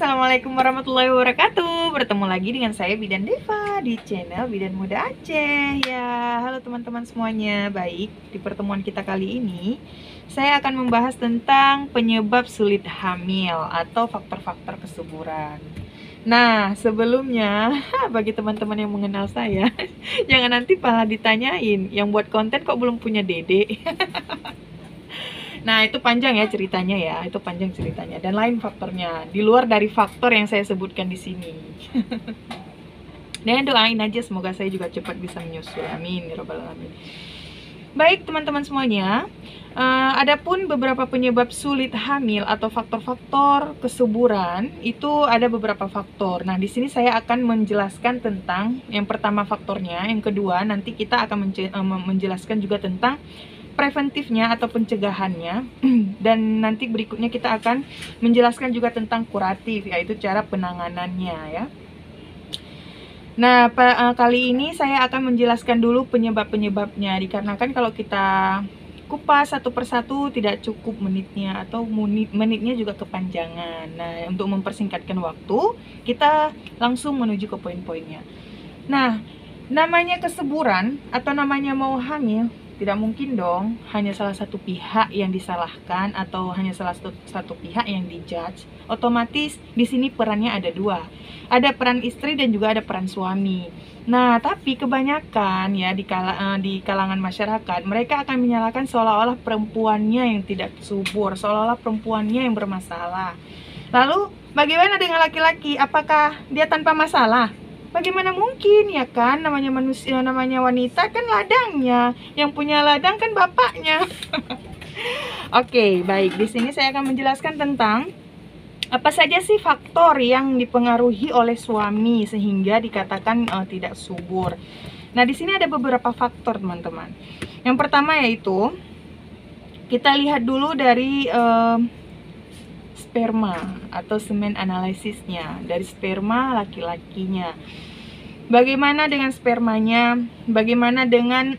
Assalamualaikum warahmatullahi wabarakatuh. Bertemu lagi dengan saya Bidan Deva di channel Bidan Muda Aceh. Ya, halo teman-teman semuanya. Baik, di pertemuan kita kali ini saya akan membahas tentang penyebab sulit hamil atau faktor-faktor kesuburan. Nah, sebelumnya bagi teman-teman yang mengenal saya, jangan nanti malah ditanyain, yang buat konten kok belum punya dede. Nah, itu panjang ya ceritanya ya, itu panjang ceritanya dan lain faktornya di luar dari faktor yang saya sebutkan di sini. Dan doain aja semoga saya juga cepat bisa menyusul. Amin ya rabbal alamin. Baik teman-teman semuanya, adapun beberapa penyebab sulit hamil atau faktor-faktor kesuburan itu ada beberapa faktor. Nah, di sini saya akan menjelaskan tentang yang pertama faktornya, yang kedua nanti kita akan menjelaskan juga tentang preventifnya atau pencegahannya, dan nanti berikutnya kita akan menjelaskan juga tentang kuratif, yaitu cara penanganannya ya. Nah, kali ini saya akan menjelaskan dulu penyebab-penyebabnya, dikarenakan kalau kita kupas satu persatu tidak cukup menitnya atau menitnya juga kepanjangan. Nah, untuk mempersingkatkan waktu, kita langsung menuju ke poin-poinnya. Nah, namanya kesuburan atau namanya mau hamil, tidak mungkin dong hanya salah satu pihak yang disalahkan atau hanya salah satu pihak yang dijudge. Otomatis di sini perannya ada dua. Ada peran istri dan juga ada peran suami. Nah, tapi kebanyakan ya di kalangan masyarakat, mereka akan menyalahkan seolah-olah perempuannya yang tidak subur, seolah-olah perempuannya yang bermasalah. Lalu, bagaimana dengan laki-laki? Apakah dia tanpa masalah? Bagaimana mungkin ya kan, namanya manusia, namanya wanita kan ladangnya, yang punya ladang kan bapaknya. Oke, baik. Di sini saya akan menjelaskan tentang apa saja sih faktor yang dipengaruhi oleh suami sehingga dikatakan tidak subur. Nah, di sini ada beberapa faktor, teman-teman. Yang pertama yaitu kita lihat dulu dari sperma atau semen analisisnya, dari sperma laki-lakinya. Bagaimana dengan spermanya? Bagaimana dengan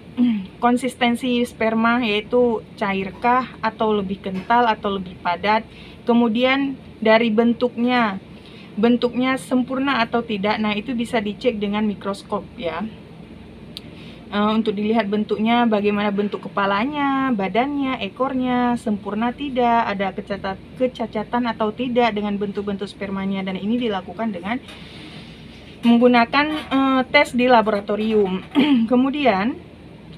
konsistensi sperma, yaitu cairkah atau lebih kental atau lebih padat? Kemudian dari bentuknya sempurna atau tidak. Nah, itu bisa dicek dengan mikroskop ya. Untuk dilihat bentuknya, bagaimana bentuk kepalanya, badannya, ekornya, sempurna tidak, ada kecacatan atau tidak dengan bentuk-bentuk spermanya, dan ini dilakukan dengan menggunakan tes di laboratorium. Kemudian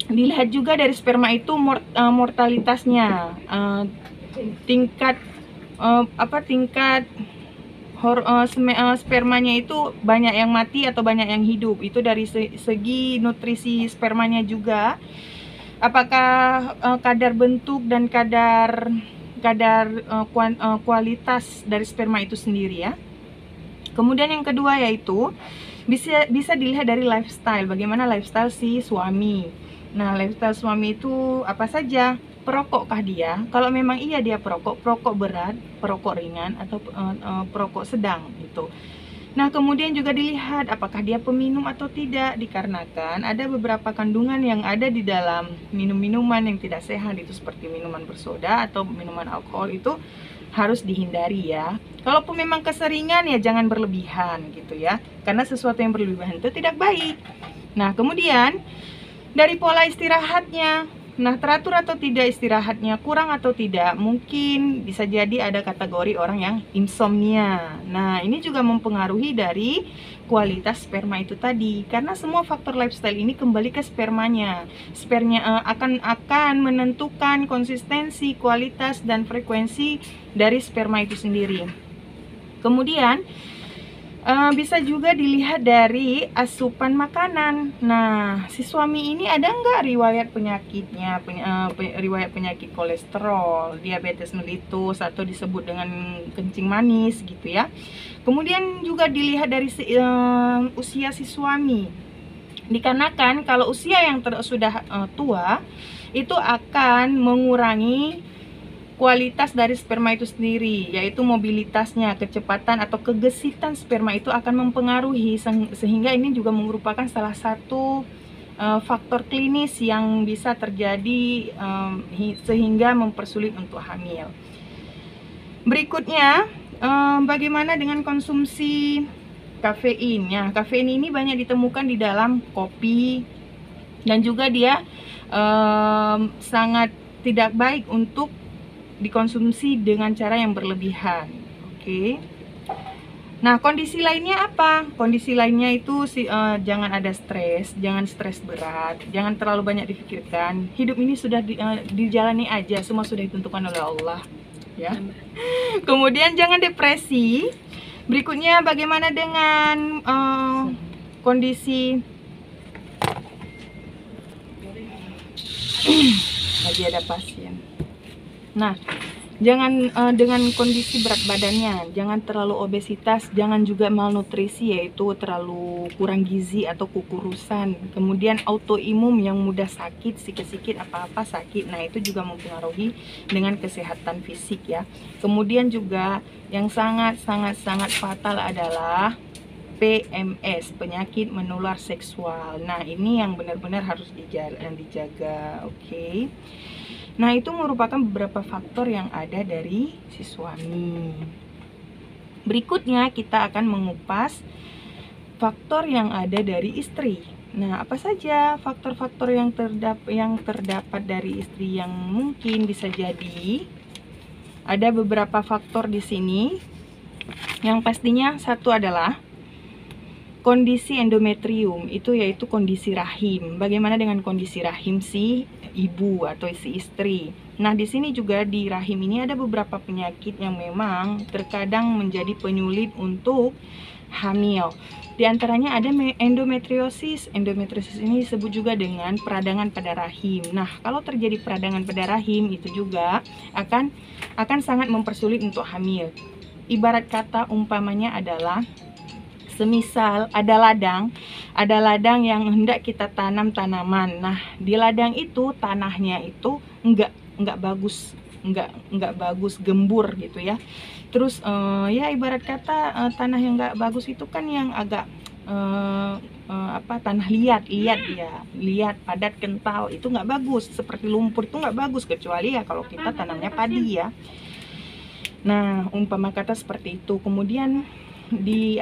dilihat juga dari sperma itu mortalitasnya, tingkat spermanya itu banyak yang mati atau banyak yang hidup. Itu dari segi nutrisi spermanya juga. Apakah kadar bentuk dan kadar kualitas dari sperma itu sendiri ya. Kemudian yang kedua yaitu bisa dilihat dari lifestyle. Bagaimana lifestyle si suami. Nah, lifestyle suami itu apa saja? Perokokkah dia? Kalau memang iya dia perokok berat, perokok ringan, atau perokok sedang gitu. Nah, kemudian juga dilihat apakah dia peminum atau tidak, dikarenakan ada beberapa kandungan yang ada di dalam minuman yang tidak sehat, itu seperti minuman bersoda atau minuman alkohol, itu harus dihindari ya. Kalaupun memang keseringan ya jangan berlebihan gitu ya, karena sesuatu yang berlebihan itu tidak baik. Nah, kemudian dari pola istirahatnya. Nah, teratur atau tidak istirahatnya, kurang atau tidak, mungkin bisa jadi ada kategori orang yang insomnia. Nah, ini juga mempengaruhi dari kualitas sperma itu tadi, karena semua faktor lifestyle ini kembali ke spermanya. Spermanya akan menentukan konsistensi, kualitas, dan frekuensi dari sperma itu sendiri. Kemudian bisa juga dilihat dari asupan makanan. Nah, si suami ini ada nggak riwayat penyakitnya, riwayat penyakit kolesterol, diabetes mellitus, atau disebut dengan kencing manis gitu ya. Kemudian juga dilihat dari usia si suami. Dikarenakan kalau usia yang sudah tua, itu akan mengurangi kualitas dari sperma itu sendiri, yaitu mobilitasnya, kecepatan atau kegesitan sperma itu akan mempengaruhi, sehingga ini juga merupakan salah satu faktor klinis yang bisa terjadi sehingga mempersulit untuk hamil. Berikutnya Bagaimana dengan konsumsi kafein? Ya, kafein ini banyak ditemukan di dalam kopi dan juga dia sangat tidak baik untuk dikonsumsi dengan cara yang berlebihan. Oke. Nah, kondisi lainnya apa? Kondisi lainnya itu jangan ada stres, jangan stres berat, jangan terlalu banyak dipikirkan. Hidup ini sudah dijalani aja, semua sudah ditentukan oleh Allah, ya. Kemudian jangan depresi. Berikutnya bagaimana dengan kondisi lagi ada pasien. Nah, jangan dengan kondisi berat badannya, jangan terlalu obesitas, jangan juga malnutrisi, yaitu terlalu kurang gizi atau kukurusan. Kemudian autoimun yang mudah sakit, sikit-sikit apa-apa sakit. Nah, itu juga mempengaruhi dengan kesehatan fisik ya. Kemudian juga yang sangat fatal adalah PMS, penyakit menular seksual. Nah, ini yang benar-benar harus dijaga, oke. Nah, itu merupakan beberapa faktor yang ada dari si suami. Berikutnya kita akan mengupas faktor yang ada dari istri. Nah, apa saja faktor-faktor yang terdapat dari istri yang mungkin bisa jadi? Ada beberapa faktor di sini. Yang pastinya satu adalah kondisi endometrium, itu yaitu kondisi rahim. Bagaimana dengan kondisi rahim si ibu atau si istri? Nah, di sini juga di rahim ini ada beberapa penyakit yang memang terkadang menjadi penyulit untuk hamil. Di antaranya ada endometriosis. Endometriosis ini disebut juga dengan peradangan pada rahim. Nah, kalau terjadi peradangan pada rahim itu juga akan sangat mempersulit untuk hamil. Ibarat kata umpamanya adalah semisal ada ladang yang hendak kita tanam tanaman. Nah, di ladang itu tanahnya itu enggak bagus, gembur gitu ya. Terus ya ibarat kata tanah yang enggak bagus itu kan yang agak tanah liat ya, padat, kental, itu nggak bagus. Seperti lumpur itu nggak bagus, kecuali ya kalau kita tanamnya padi ya. Nah, umpama kata seperti itu. Kemudian di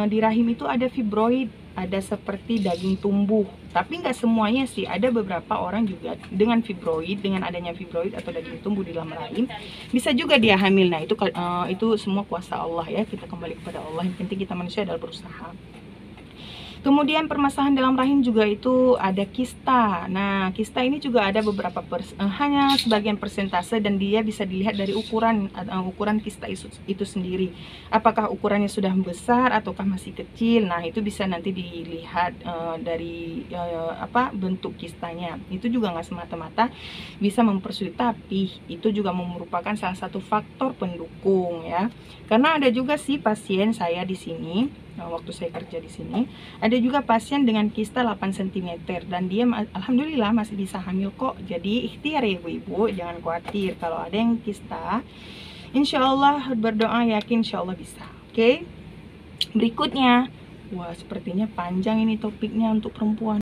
di rahim itu ada fibroid, ada seperti daging tumbuh, tapi nggak semuanya sih. Ada beberapa orang juga dengan fibroid, dengan adanya fibroid atau daging tumbuh di dalam rahim bisa juga dia hamil. Nah, itu semua kuasa Allah ya, kita kembali kepada Allah. Yang penting kita manusia adalah berusaha. Kemudian permasalahan dalam rahim juga itu ada kista. Nah, kista ini juga ada beberapa hanya sebagian persentase, dan dia bisa dilihat dari ukuran kista itu sendiri. Apakah ukurannya sudah besar ataukah masih kecil? Nah, itu bisa nanti dilihat dari bentuk kistanya. Itu juga nggak semata-mata bisa mempersulit, tapi itu juga merupakan salah satu faktor pendukung ya. Karena ada juga sih pasien saya di sini, waktu saya kerja di sini, ada juga pasien dengan kista 8 cm dan dia alhamdulillah masih bisa hamil kok. Jadi ikhtiar ya ibu-ibu, jangan khawatir kalau ada yang kista. Insya Allah berdoa, yakin insya Allah bisa. Oke. Berikutnya, wah sepertinya panjang ini topiknya untuk perempuan.